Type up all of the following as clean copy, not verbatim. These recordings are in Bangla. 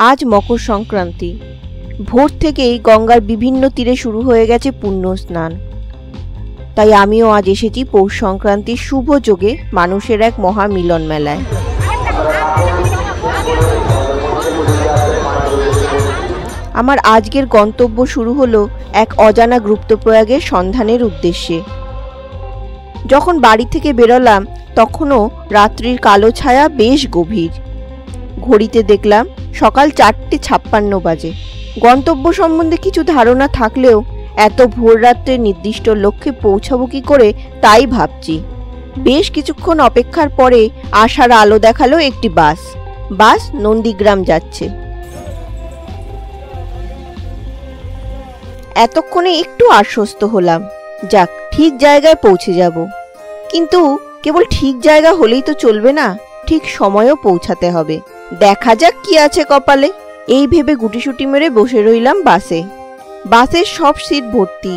আজ মকর সংক্রান্তি। ভোর থেকেই গঙ্গার বিভিন্ন তীরে শুরু হয়ে গেছে পুণ্য স্নান। তাই আমিও আজ এসেছি পৌষ সংক্রান্তির শুভ যোগে মানুষের এক মহা মিলন মেলায়। আমার আজকের গন্তব্য শুরু হলো এক অজানা গুপ্তপ্রয়াগের সন্ধানের উদ্দেশ্যে। যখন বাড়ি থেকে বেরোলাম তখনও রাত্রির কালো ছায়া বেশ গভীর। ঘড়িতে দেখলাম সকাল 4:56 বাজে। গন্তব্য সম্বন্ধে কিছু ধারণা থাকলেও এত ভোর রাত্রে নির্দিষ্ট লক্ষ্যে পৌঁছাবো কি করে তাই ভাবছি। বেশ কিছুক্ষণ অপেক্ষার পরে আশার আলো দেখালো একটি বাস নন্দীগ্রাম যাচ্ছে। এতক্ষণে একটু আশ্বস্ত হলাম, যাক ঠিক জায়গায় পৌঁছে যাব। কিন্তু কেবল ঠিক জায়গা হলেই তো চলবে না, ঠিক সময়ও পৌঁছাতে হবে। দেখা যাক কি আছে কপালে, এই ভেবে গুটিসুটি মেরে বসে রইলাম বাসে। বাসের সব সিট ভর্তি,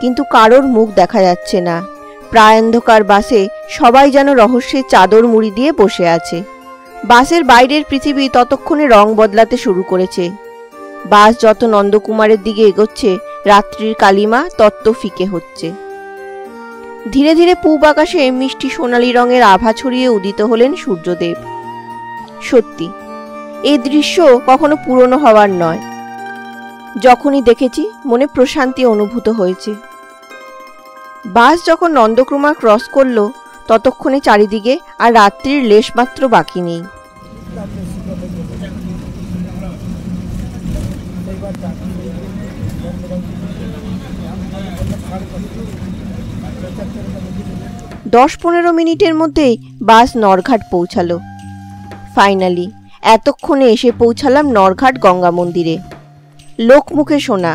কিন্তু কারোর মুখ দেখা যাচ্ছে না। প্রায় অন্ধকার বাসে সবাই যেন রহস্যের চাদর মুড়ি দিয়ে বসে আছে। বাসের বাইরের পৃথিবী ততক্ষণে রং বদলাতে শুরু করেছে। বাস যত নন্দকুমারের দিকে এগোচ্ছে রাত্রির কালিমা তত্ত্ব ফিকে হচ্ছে। ধীরে ধীরে পূব আকাশে মিষ্টি সোনালী রঙের আভা ছড়িয়ে উদিত হলেন সূর্যদেব। সত্যি এই দৃশ্য কখনো পুরনো হওয়ার নয়। যখনই দেখেছি মনে প্রশান্তি অনুভূত হয়েছে। বাস যখন নন্দকুমার ক্রস করলো ততক্ষণে চারিদিকে আর রাত্রির লেশমাত্র বাকি নেই। দশ 15 মিনিটের মধ্যেই বাস নরঘাট পৌঁছালো। ফাইনালি এতক্ষণে এসে পৌঁছালাম নরঘাট গঙ্গা মন্দিরে। লোকমুখে শোনা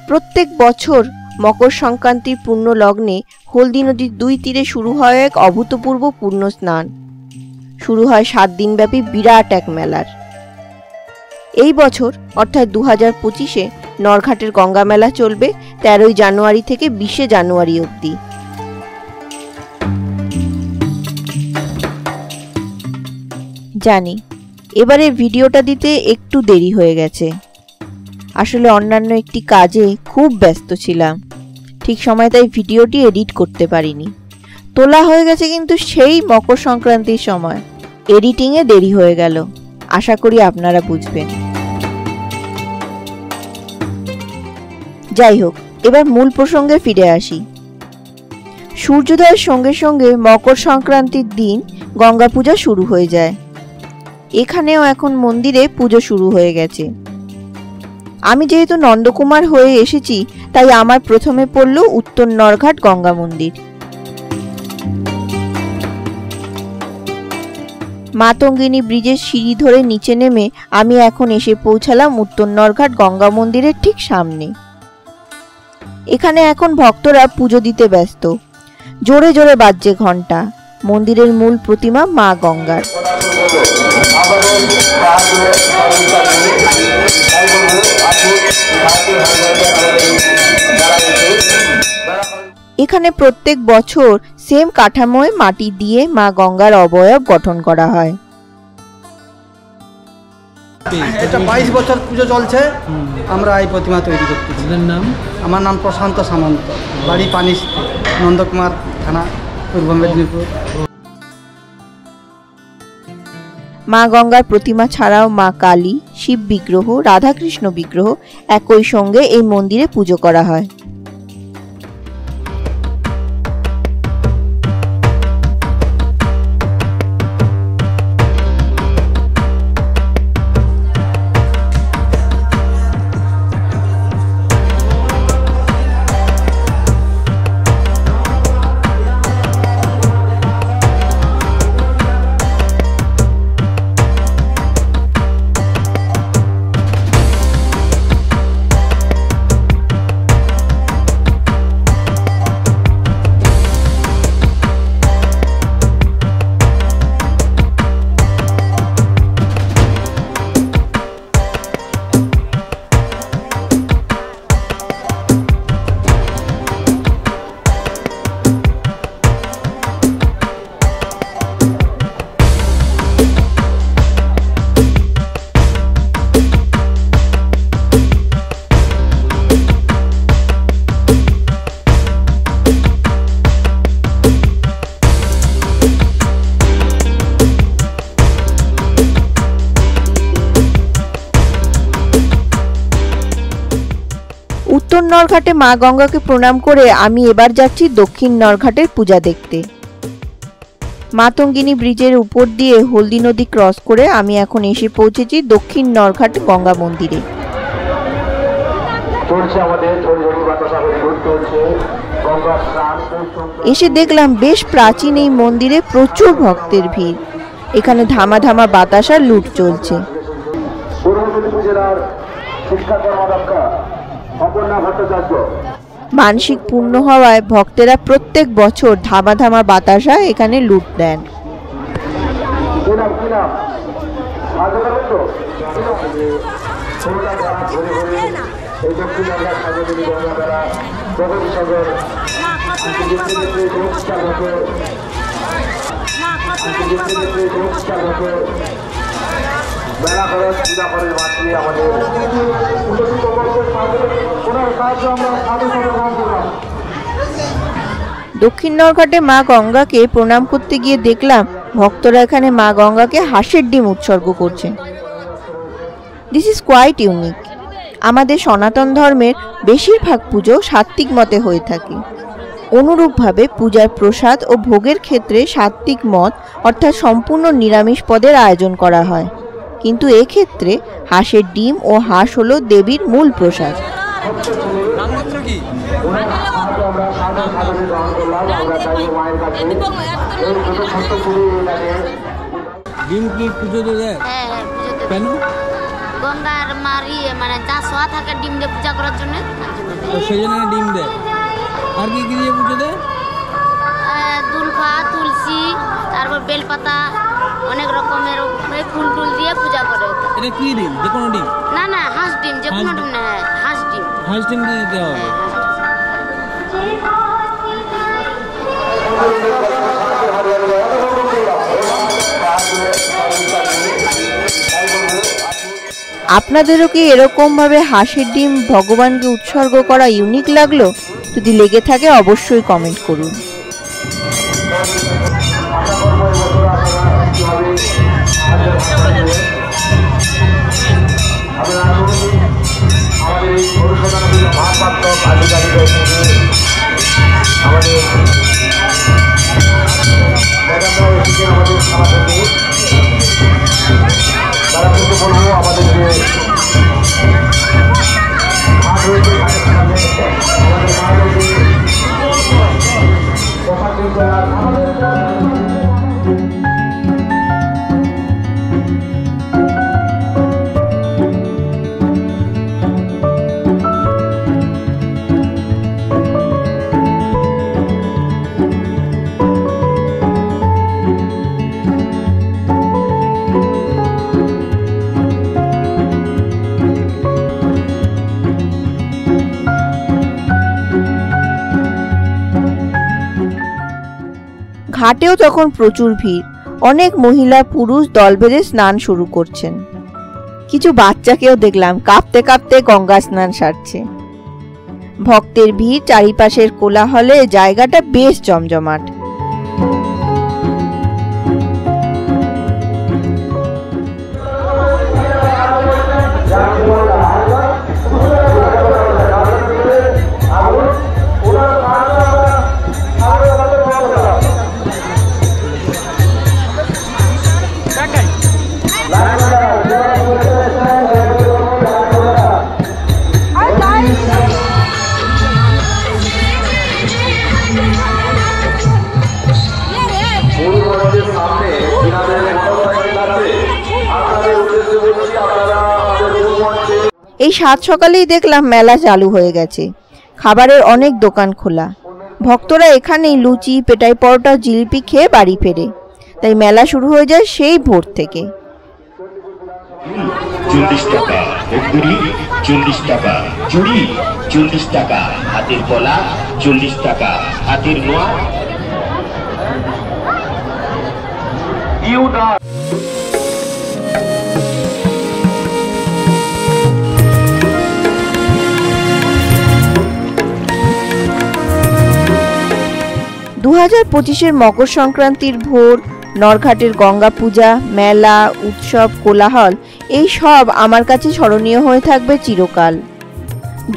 প্রত্যেক বছর মকর সংক্রান্তির পূর্ণ লগ্নে হলদি নদীর 2 তীরে শুরু হয় এক অভূতপূর্ব পূর্ণ স্নান। শুরু হয় 7 দিনব্যাপী বিরাট এক মেলার। এই বছর অর্থাৎ 2025-এ নরঘাটের গঙ্গা মেলা চলবে 13 জানুয়ারি থেকে 20 জানুয়ারি অবধি। জানি এবারে ভিডিওটা দিতে একটু দেরি হয়ে গেছে। আসলে অন্যান্য একটি কাজে খুব ব্যস্ত ছিলাম, ঠিক সময় তাই ভিডিওটি এডিট করতে পারিনি। তোলা হয়ে গেছে কিন্তু সেই মকর সংক্রান্তির সময়, এডিটিংয়ে দেরি হয়ে গেল। আশা করি আপনারা বুঝবেন। যাই হোক, এবার মূল প্রসঙ্গে ফিরে আসি। সূর্যোদয়ের সঙ্গে সঙ্গে মকর সংক্রান্তির দিন গঙ্গা পূজা শুরু হয়ে যায়। এখানেও এখন মন্দিরে পুজো শুরু হয়ে গেছে। আমি যেহেতু নন্দকুমার হয়ে এসেছি তাই আমার প্রথমে পড়ল উত্তর নরঘাট গঙ্গা মন্দির। মাতঙ্গিনী ব্রিজের সিঁড়ি ধরে নিচে নেমে আমি এখন এসে পৌঁছালাম উত্তর নরঘাট গঙ্গা মন্দিরের ঠিক সামনে। এখানে এখন ভক্তরা পুজো দিতে ব্যস্ত। জোরে জোরে বাজছে ঘন্টা। মন্দিরের মূল প্রতিমা মা গঙ্গার। এখানে প্রত্যেক বছর সেম কাঠামোয় মাটি দিয়ে মা গঙ্গার অবয়ব গঠন করা হয়। এটা 22 বছর পুজো চলছে। আমরা এই প্রতিমা তৈরি করতেছি। নাম? আমার নাম প্রশান্ত সামন্ত, বাড়ি পানি, নন্দকুমার থানা, পূর্ব মেদিনীপুর। মা গঙ্গার প্রতিমা ছাড়াও মা কালী, শিব বিগ্রহ, রাধাকৃষ্ণ বিগ্রহ একই সঙ্গে এই মন্দিরে পুজো করা হয়। উত্তর নরঘাটে মা গঙ্গাকে প্রণাম করে আমি এবার যাচ্ছি দক্ষিণ নরঘাটের পূজা দেখতে। মাতঙ্গিনী ব্রিজের উপর দিয়ে হলদি নদী ক্রস করে আমি এখন এসে পৌঁছেছি দক্ষিণ নরঘাট গঙ্গা মন্দিরে। এসে দেখলাম বেশ প্রাচীন এই মন্দিরে প্রচুর ভক্তের ভিড়। এখানে ধামা ধামা বাতাসা লুট চলছে। মানসিক পূর্ণ হওয়ায় ভক্তেরা প্রত্যেক বছর ধামা ধামা বাতাসা এখানে লুট দেন। দক্ষিণ নরঘাটে মা গঙ্গাকে প্রণাম করতে গিয়ে দেখলাম ভক্তরা এখানে মা গঙ্গাকে হাঁসের ডিম উৎসর্গ করছে। This is quite unique. আমাদের সনাতন ধর্মের বেশিরভাগ পুজো সাত্ত্বিক মতে হয়ে থাকে। অনুরূপভাবে পূজার প্রসাদ ও ভোগের ক্ষেত্রে সাত্ত্বিক মত অর্থাৎ সম্পূর্ণ নিরামিষ পদের আয়োজন করা হয়, কিন্তু এক্ষেত্রে হাঁসের ডিম ও হাঁস হলো দেবীর মূল প্রসাদ। ডিম কি পুজো দেয়? হ্যাঁ পুজো কেন? গঙ্গার মারি মানে যা সোয়া থাকে ডিম দিয়ে পূজা করার জন্য, সেই জন্য ডিম দেয়। আর কি কি দিয়ে পুজো দেয়? দুলফা, তুলসী, তারপর বেলপাতা, অনেক রকমের ফুল টুল দিয়ে পূজা করে। এটা কি ডিম? যে কোনো ডিম? না না, হাঁস ডিম, যে কোনো ডিম না, হাঁস ডিম। হাঁস ডিম দিয়ে দিতে হবে। আপনাদেরও কি এরকম ভাবে হাঁসের ডিম ভগবানকে উৎসর্গ করা ইউনিক লাগলো? যদি লেগে থাকে অবশ্যই কমেন্ট করুন। ঘাটেও তখন প্রচুর ভিড়। অনেক মহিলা পুরুষ দল বেঁধে স্নান শুরু করছেন। কিছু বাচ্চাকেও দেখলাম কাঁপতে কাঁপতে গঙ্গা স্নান সারছে। ভক্তের ভিড়, চারিপাশের কোলাহলে জায়গাটা বেশ জমজমাট। এই সাত সকালেই দেখলাম মেলা চালু হয়ে গেছে। খাবারের অনেক দোকান খোলা। ভক্তরা এখানেই লুচি, পেটাই পরোটা, জিলিপি খেয়ে বাড়ি ফেরে। তাই মেলা শুরু হয়ে যায় সেই ভোর থেকে। 40 টাকা বকুড়ি, 40 টাকা চুড়ি, 40 টাকা হাতের কলা, 40 টাকা হাতের নোয়া। 2025-এর মকর সংক্রান্তির ভোর, নরঘাটের গঙ্গা পূজা, মেলা, উৎসব, কোলাহল, এই সব আমার কাছে স্মরণীয় হয়ে থাকবে চিরকাল।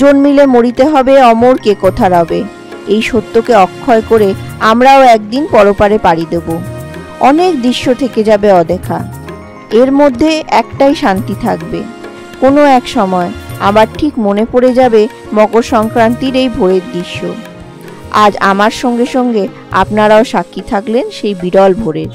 জন্মিলে মরিতে হবে, অমর কে কোথা রবে। এই সত্যকে অক্ষয় করে আমরাও একদিন পরপারে পাড়ি দেব। অনেক দৃশ্য থেকে যাবে অদেখা, এর মধ্যে একটাই শান্তি থাকবে। কোনো এক সময় আবার ঠিক মনে পড়ে যাবে মকর সংক্রান্তির এই ভোরের দৃশ্য। আজ আমার সঙ্গে সঙ্গে আপনারাও সাক্ষী থাকলেন সেই বিরল ভোরের।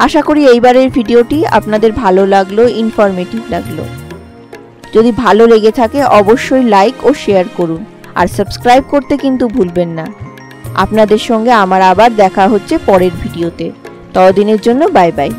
আশা করি এইবারের ভিডিওটি আপনাদের ভালো লাগলো, ইনফরমেটিভ লাগলো। যদি ভালো লেগে থাকে অবশ্যই লাইক ও শেয়ার করুন, আর সাবস্ক্রাইব করতে কিন্তু ভুলবেন না। আপনাদের সঙ্গে আমার আবার দেখা হচ্ছে পরের ভিডিওতে। ততদিনের জন্য বাই বাই।